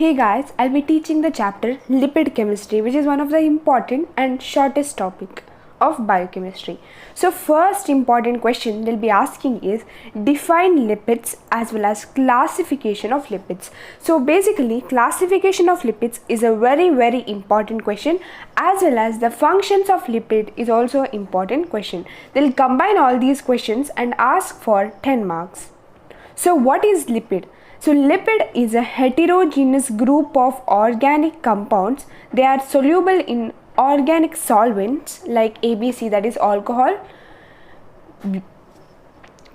Hey guys, I'll be teaching the chapter Lipid Chemistry, which is one of the important and shortest topic of biochemistry. So first important question they'll be asking is define lipids as well as classification of lipids. So basically classification of lipids is a very important question, as well as the functions of lipid is also an important question. They'll combine all these questions and ask for 10 marks. So what is lipid? So lipid is a heterogeneous group of organic compounds. They are soluble in organic solvents like ABC, that is alcohol,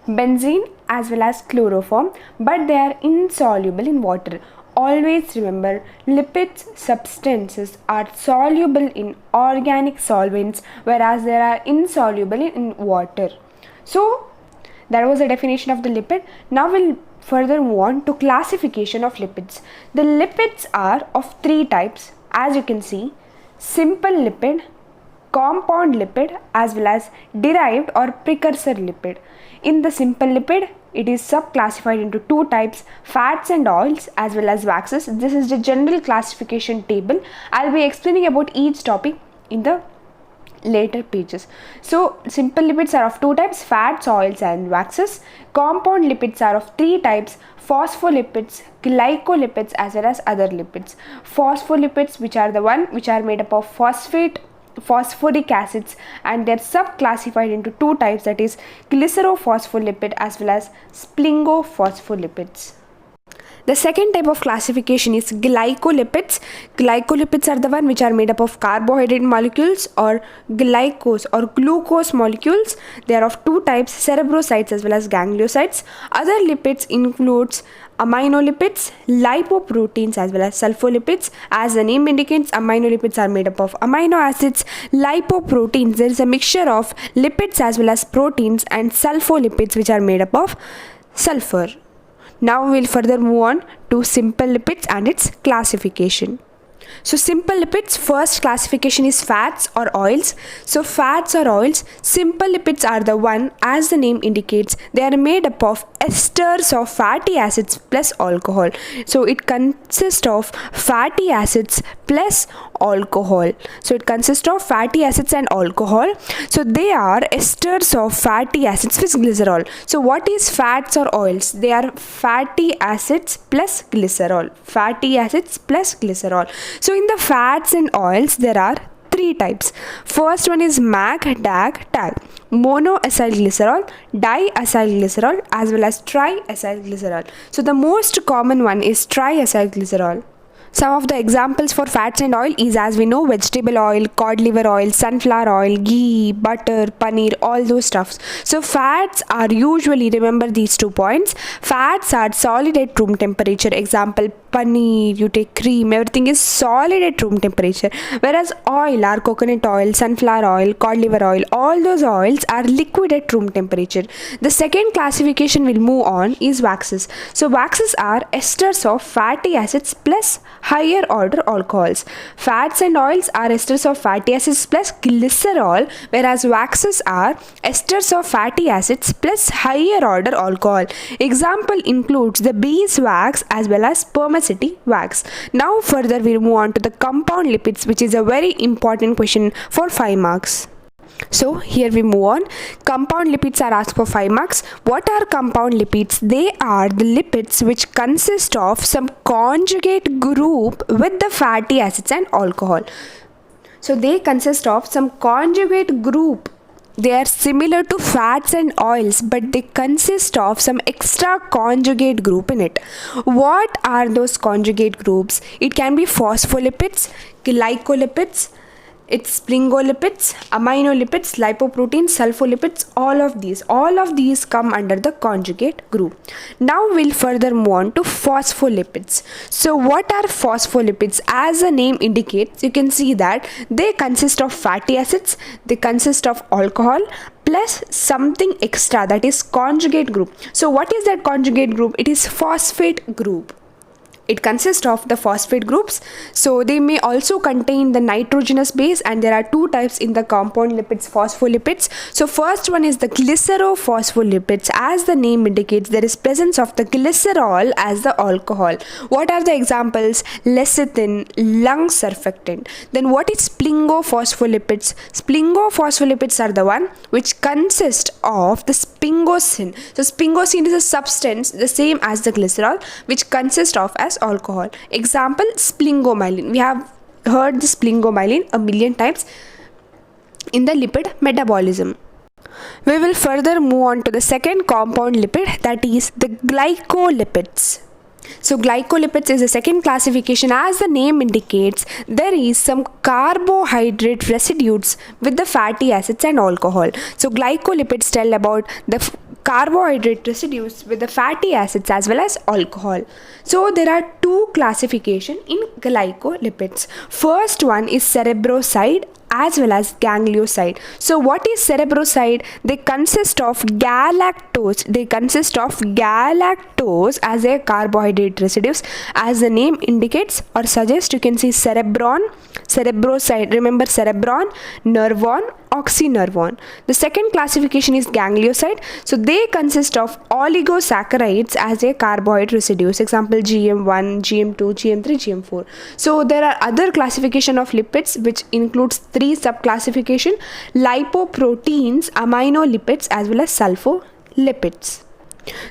benzene as well as chloroform, but they are insoluble in water. Always remember, lipids substances are soluble in organic solvents, whereas they are insoluble in water. So that was the definition of the lipid. Now we'll further move on to classification of lipids. The lipids are of three types, as you can see: simple lipid, compound lipid, as well as derived or precursor lipid. In the simple lipid, it is subclassified into two types: fats and oils as well as waxes. This is the general classification table. I'll be explaining about each topic in the later pages. So simple lipids are of two types: fats, oils and waxes. Compound lipids are of three types: phospholipids, glycolipids as well as other lipids. Phospholipids, which are the one which are made up of phosphoric acids, and they're subclassified into two types, that is glycerophospholipid as well as sphingolipids. The second type of classification is glycolipids. Glycolipids are the one which are made up of carbohydrate molecules or glucose molecules. They are of two types: cerebrosides as well as gangliosides. Other lipids includes aminolipids, lipoproteins as well as sulfolipids. As the name indicates, aminolipids are made up of amino acids. Lipoproteins, there is a mixture of lipids as well as proteins, and sulfolipids, which are made up of sulfur. Now we'll further move on to simple lipids and its classification. So simple lipids, first classification is fats or oils. So fats or oils, simple lipids are the one, as the name indicates, they are made up of esters of fatty acids plus alcohol. So it consists of fatty acids plus alcohol. So it consists of fatty acids and alcohol. So they are esters of fatty acids with glycerol. So what is fats or oils? They are fatty acids plus glycerol. Fatty acids plus glycerol. So in the fats and oils, there are three types. First one is MAG, DAG, TAG: monoacylglycerol, diacylglycerol as well as triacylglycerol. So the most common one is triacylglycerol. Some of the examples for fats and oil is, as we know, vegetable oil, cod liver oil, sunflower oil, ghee, butter, paneer, all those stuffs. So fats are usually, remember these 2 points, fats are solid at room temperature. Example, paneer, you take cream, everything is solid at room temperature. Whereas oil are coconut oil, sunflower oil, cod liver oil, all those oils are liquid at room temperature. The second classification we'll move on is waxes. So waxes are esters of fatty acids plus higher order alcohols. Fats and oils are esters of fatty acids plus glycerol, whereas waxes are esters of fatty acids plus higher order alcohol. Example includes the beeswax as well as spermaceti wax. Now further we move on to the compound lipids, which is a very important question for 5 marks. So here we move on. Compound lipids are asked for 5 marks. What are compound lipids? They are the lipids which consist of some conjugate group with the fatty acids and alcohol. So they consist of some conjugate group. They are similar to fats and oils, but they consist of some extra conjugate group in it. What are those conjugate groups? It can be phospholipids, glycolipids, it's sphingolipids, aminolipids, lipoproteins, sulfolipids, all of these come under the conjugate group. Now we'll further move on to phospholipids. So what are phospholipids? As the name indicates, you can see that they consist of fatty acids, they consist of alcohol plus something extra, that is conjugate group. So what is that conjugate group? It is phosphate group. it consists of the phosphate groups. So they may also contain the nitrogenous base, and there are two types in the compound lipids, phospholipids. So first one is the glycerophospholipids. As the name indicates, there is presence of the glycerol as the alcohol. What are the examples? Lecithin, lung surfactant. Then what is sphingospholipids? Sphingospholipids are the one which consist of the sphingosine. So sphingosine is a substance the same as the glycerol, which consists of as alcohol. Example, sphingomyelin. We have heard the sphingomyelin a million times in the lipid metabolism. We will further move on to the second compound lipid, that is the glycolipids. So glycolipids is a second classification. As the name indicates, there is some carbohydrate residues with the fatty acids and alcohol. So glycolipids tell about the carbohydrate residues with the fatty acids as well as alcohol. So there are two classifications in glycolipids. First one is cerebroside as well as ganglioside. So what is cerebroside? They consist of galactose. As a carbohydrate residues. As the name indicates or suggests, you can see cerebron, cerebroside. Remember cerebron, nervon, oxynervon. The second classification is ganglioside. So they consist of oligosaccharides as a carbohydrate residues. Example, GM1, GM2, GM3, GM4. So there are other classification of lipids which includes three subclassification: lipoproteins, aminolipids as well as sulfolipids.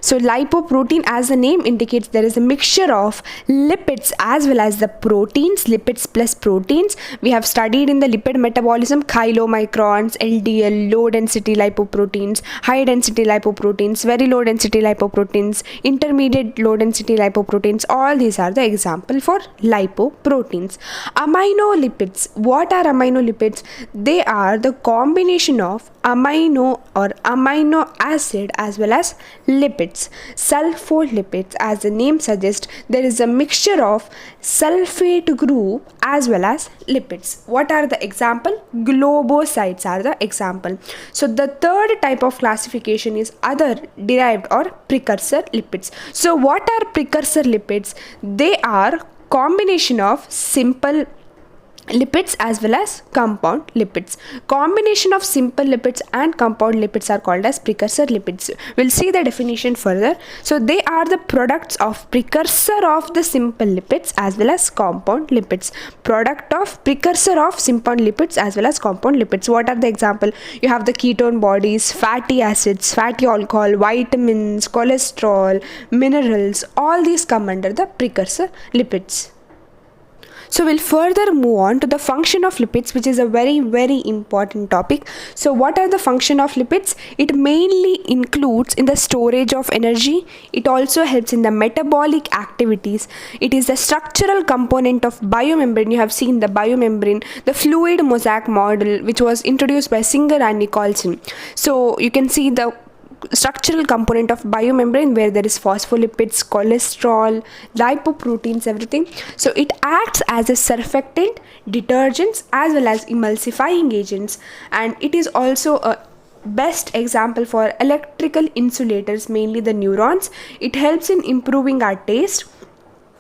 So lipoprotein, as the name indicates, there is a mixture of lipids as well as the proteins, lipids plus proteins. We have studied in the lipid metabolism chylomicrons, LDL, low density lipoproteins, high density lipoproteins, very low density lipoproteins, intermediate low density lipoproteins. All these are the example for lipoproteins. Aminolipids. What are aminolipids? They are the combination of amino or amino acid as well as lipids. Sulfolipids, as the name suggests, there is a mixture of sulfate group as well as lipids. What are the example? Globosides are the example. So the third type of classification is other derived or precursor lipids. So what are precursor lipids? They are combination of simple lipids as well as compound lipids. Combination of simple lipids and compound lipids are called as precursor lipids. We'll see the definition further. So they are the products of precursor of the simple lipids as well as compound lipids. Product of precursor of simple lipids as well as compound lipids. What are the example? You have the ketone bodies, fatty acids, fatty alcohol, vitamins, cholesterol, minerals. All these come under the precursor lipids. So we'll further move on to the function of lipids, which is a very important topic. So what are the function of lipids? It mainly includes in the storage of energy. It also helps in the metabolic activities. It is the structural component of biomembrane. You have seen the biomembrane, the fluid mosaic model, which was introduced by Singer and Nicholson. So you can see the structural component of biomembrane where there is phospholipids, cholesterol, lipoproteins, everything. So it acts as a surfactant, detergents as well as emulsifying agents, and it is also a best example for electrical insulators, mainly the neurons. It helps in improving our taste.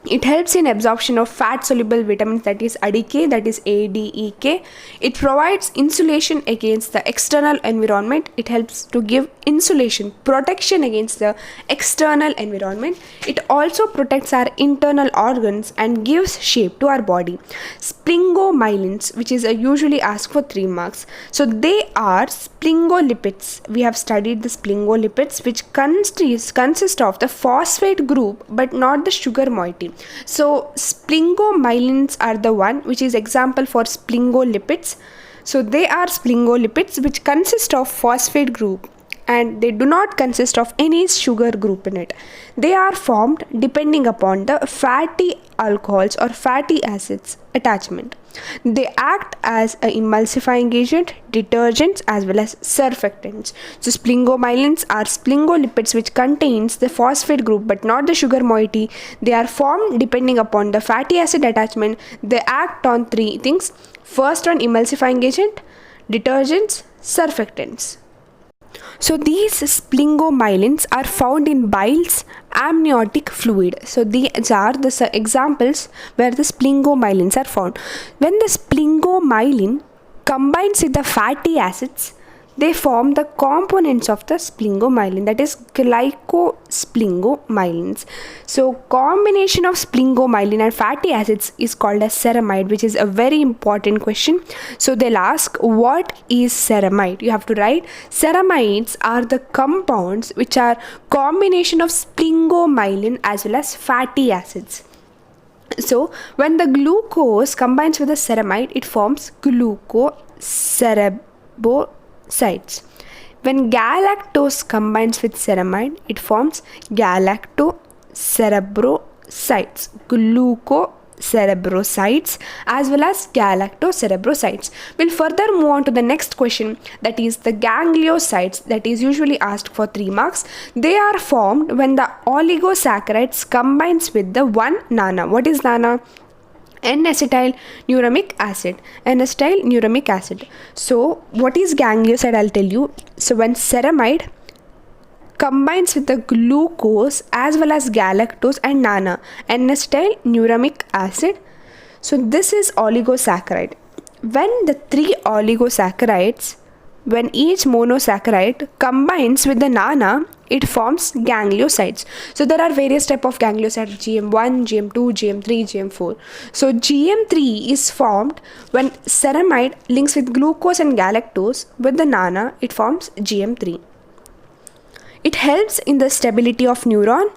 It helps in absorption of fat soluble vitamins, that is ADK, that is ADEK. It provides insulation against the external environment. It helps to give insulation, protection against the external environment. It also protects our internal organs and gives shape to our body. Sphingomyelins, which is usually asked for 3 marks. So they are sphingolipids. We have studied the sphingolipids, which consist of the phosphate group but not the sugar moiety. So sphingomyelins are the one which is example for sphingolipids. So they are sphingolipids which consist of phosphate group and they do not consist of any sugar group in it. They are formed depending upon the fatty alcohols or fatty acids attachment. They act as an emulsifying agent, detergents as well as surfactants. So sphingomyelins are sphingolipids which contains the phosphate group but not the sugar moiety. They are formed depending upon the fatty acid attachment. They act on 3 things. First one, emulsifying agent, detergents, surfactants. So these sphingomyelins are found in bile's amniotic fluid. So these are the examples where the sphingomyelins are found. When the sphingomyelin combines with the fatty acids, they form the components of the sphingomyelin, that is glycosphingomyelins. So combination of sphingomyelin and fatty acids is called as ceramide, which is a very important question. So they'll ask, what is ceramide? You have to write, ceramides are the compounds which are combination of sphingomyelin as well as fatty acids. So when the glucose combines with the ceramide, it forms glucocerebosides. When galactose combines with ceramide, it forms galactocerebrosides, glucocerebrosides as well as galactocerebrosides. We'll further move on to the next question, that is the gangliosides, that is usually asked for 3 marks. They are formed when the oligosaccharides combines with the 1 NANA. What is NANA? N-acetyl neuramic acid. N-acetyl neuramic acid. So what is ganglioside? I'll tell you. So when ceramide combines with the glucose as well as galactose and NANA, N-acetyl neuramic acid. So this is oligosaccharide. When the 3 oligosaccharides, when each monosaccharide combines with the NANA, it forms gangliosides. So there are various types of gangliosides, GM1, GM2, GM3, GM4. So GM3 is formed when ceramide links with glucose and galactose with the NANA, it forms GM3. It helps in the stability of neuron,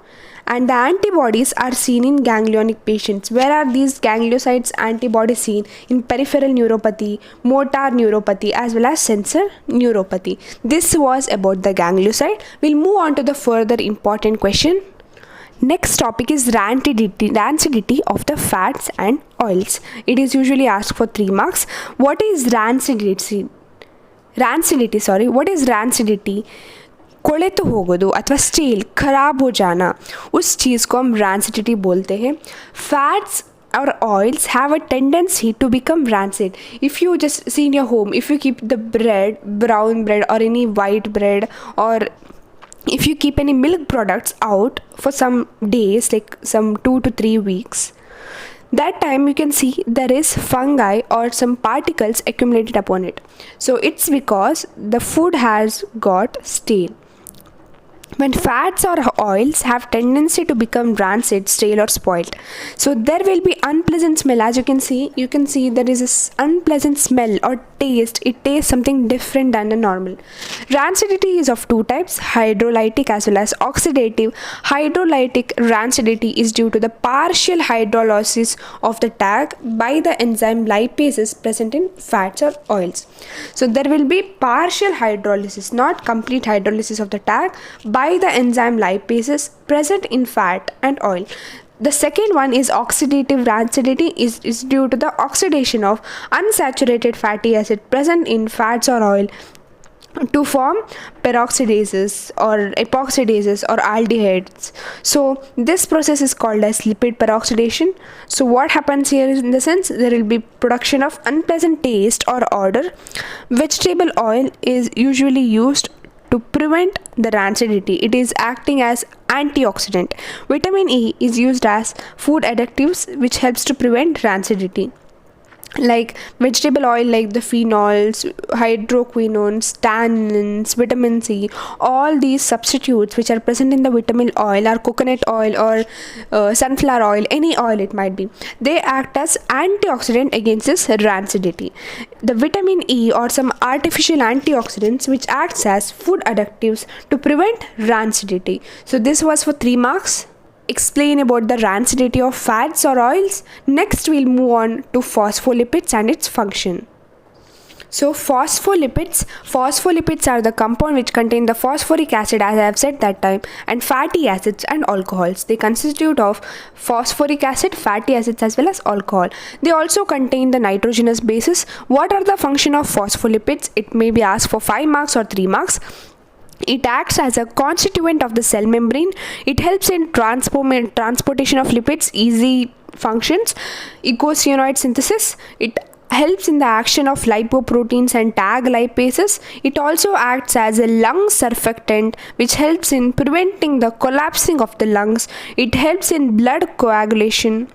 and the antibodies are seen in ganglionic patients. Where are these gangliosides antibodies seen? In peripheral neuropathy, motor neuropathy as well as sensor neuropathy. This was about the ganglioside. We'll move on to the further important question. Next topic is rancidity of the fats and oils. It is usually asked for 3 marks. What is rancidity? What is rancidity? कोलेतो होगोदो अथवा steel खराब हो जाना, उस चीज़ को हम rancidity बोलते हैं. Fats or oils have a tendency to become rancid. If you just see in your home, if you keep the bread, brown bread or any white bread, or if you keep any milk products out for some days, like some 2 to 3 weeks, that time you can see there is fungi or some particles accumulated upon it. So it's because the food has got stale. When fats or oils have tendency to become rancid, stale or spoiled, so there will be unpleasant smell. As you can see there is this unpleasant smell or taste. It tastes something different than the normal. Rancidity is of 2 types, hydrolytic as well as oxidative. Hydrolytic rancidity is due to the partial hydrolysis of the tag by the enzyme lipases present in fats or oils. So there will be partial hydrolysis, not complete hydrolysis of the tag by the enzyme lipases present in fat and oil. The second one is oxidative rancidity is due to the oxidation of unsaturated fatty acid present in fats or oil to form peroxidases or epoxidases or aldehydes. So this process is called as lipid peroxidation. So what happens here is, in the sense, there will be production of unpleasant taste or odor. Vegetable oil is usually used to prevent the rancidity. It is acting as antioxidant. Vitamin E is used as food additives which helps to prevent rancidity. Like vegetable oil, like the phenols, hydroquinones, tannins, vitamin C, all these substitutes which are present in the vitamin oil or coconut oil or sunflower oil, any oil it might be, they act as antioxidant against this rancidity. The vitamin E or some artificial antioxidants which acts as food additives to prevent rancidity. So this was for 3 marks. Explain about the rancidity of fats or oils. Next we'll move on to phospholipids and its function. So phospholipids are the compound which contain the phosphoric acid, as I have said that time, and fatty acids and alcohols. They constitute of phosphoric acid, fatty acids as well as alcohol. They also contain the nitrogenous bases. What are the function of phospholipids? It may be asked for 5 marks or 3 marks. It acts as a constituent of the cell membrane. It helps in transportation of lipids, easy functions, eicosanoid synthesis. It helps in the action of lipoproteins and tag lipases. It also acts as a lung surfactant, which helps in preventing the collapsing of the lungs. It helps in blood coagulation.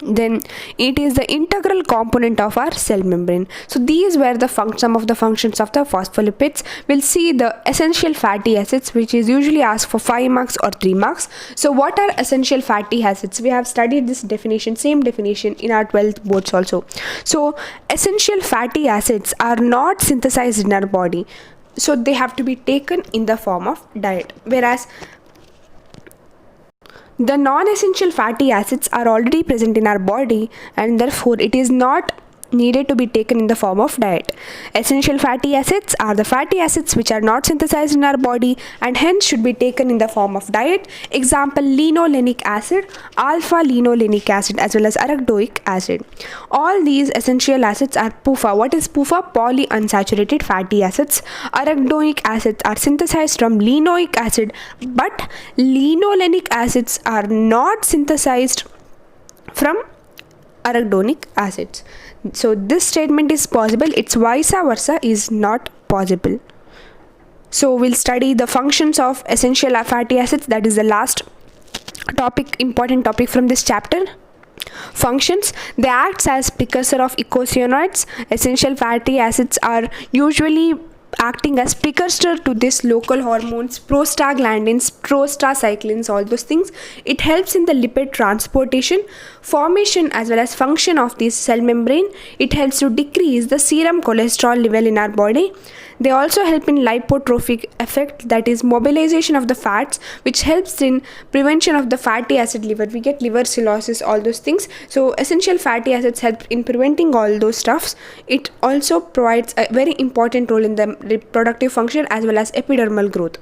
Then it is the integral component of our cell membrane. So these were the some of the functions of the phospholipids. We'll see the essential fatty acids, which is usually asked for 5 marks or 3 marks. So what are essential fatty acids? We have studied this definition, same definition in our 12th boards also. So essential fatty acids are not synthesized in our body, so they have to be taken in the form of diet, whereas the non-essential fatty acids are already present in our body, and therefore it is not needed to be taken in the form of diet. Essential fatty acids are the fatty acids which are not synthesized in our body and hence should be taken in the form of diet. Example: linolenic acid, alpha linolenic acid, as well as arachidoic acid. All these essential acids are PUFA. What is PUFA? Polyunsaturated fatty acids. Arachidoic acids are synthesized from linoic acid, but linolenic acids are not synthesized from arachidonic acids. So this statement is possible, its vice versa is not possible. So we'll study the functions of essential fatty acids. That is the last topic, important topic from this chapter. Functions: they act as precursor of eicosanoids. Essential fatty acids are usually acting as precursor to this local hormones, prostaglandins, prostacyclins, all those things. It helps in the lipid transportation, formation, as well as function of this cell membrane. It helps to decrease the serum cholesterol level in our body. They also help in lipotrophic effect, that is mobilization of the fats, which helps in prevention of the fatty acid liver. We get liver cirrhosis, all those things. So essential fatty acids help in preventing all those stuffs. It also provides a very important role in the reproductive function as well as epidermal growth.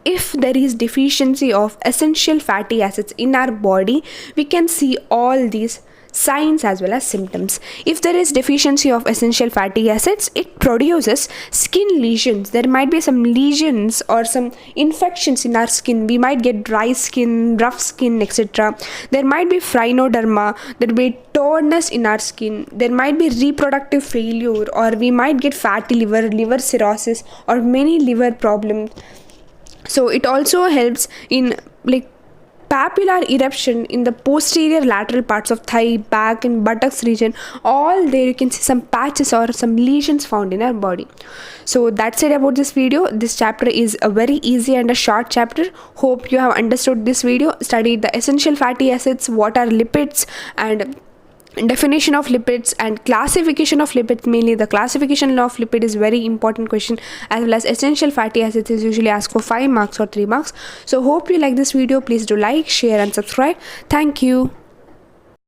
If there is deficiency of essential fatty acids in our body, we can see all these signs as well as symptoms. If there is deficiency of essential fatty acids, it produces skin lesions. There might be some lesions or some infections in our skin. We might get dry skin, rough skin, etc. There might be phrenoderma. There will be tornness in our skin. There might be reproductive failure, or we might get fatty liver, liver cirrhosis, or many liver problems. So it also helps in papular eruption in the posterior lateral parts of thigh, back, and buttocks region. All there you can see some patches or some lesions found in our body. So that's it about this video. This chapter is a very easy and a short chapter. Hope you have understood this video, studied the essential fatty acids, what are lipids, and definition of lipids and classification of lipids. Mainly the classification of lipid is very important question, as well as essential fatty acids is usually asked for 5 marks or 3 marks. So hope you like this video. Please do like, share and subscribe. Thank you.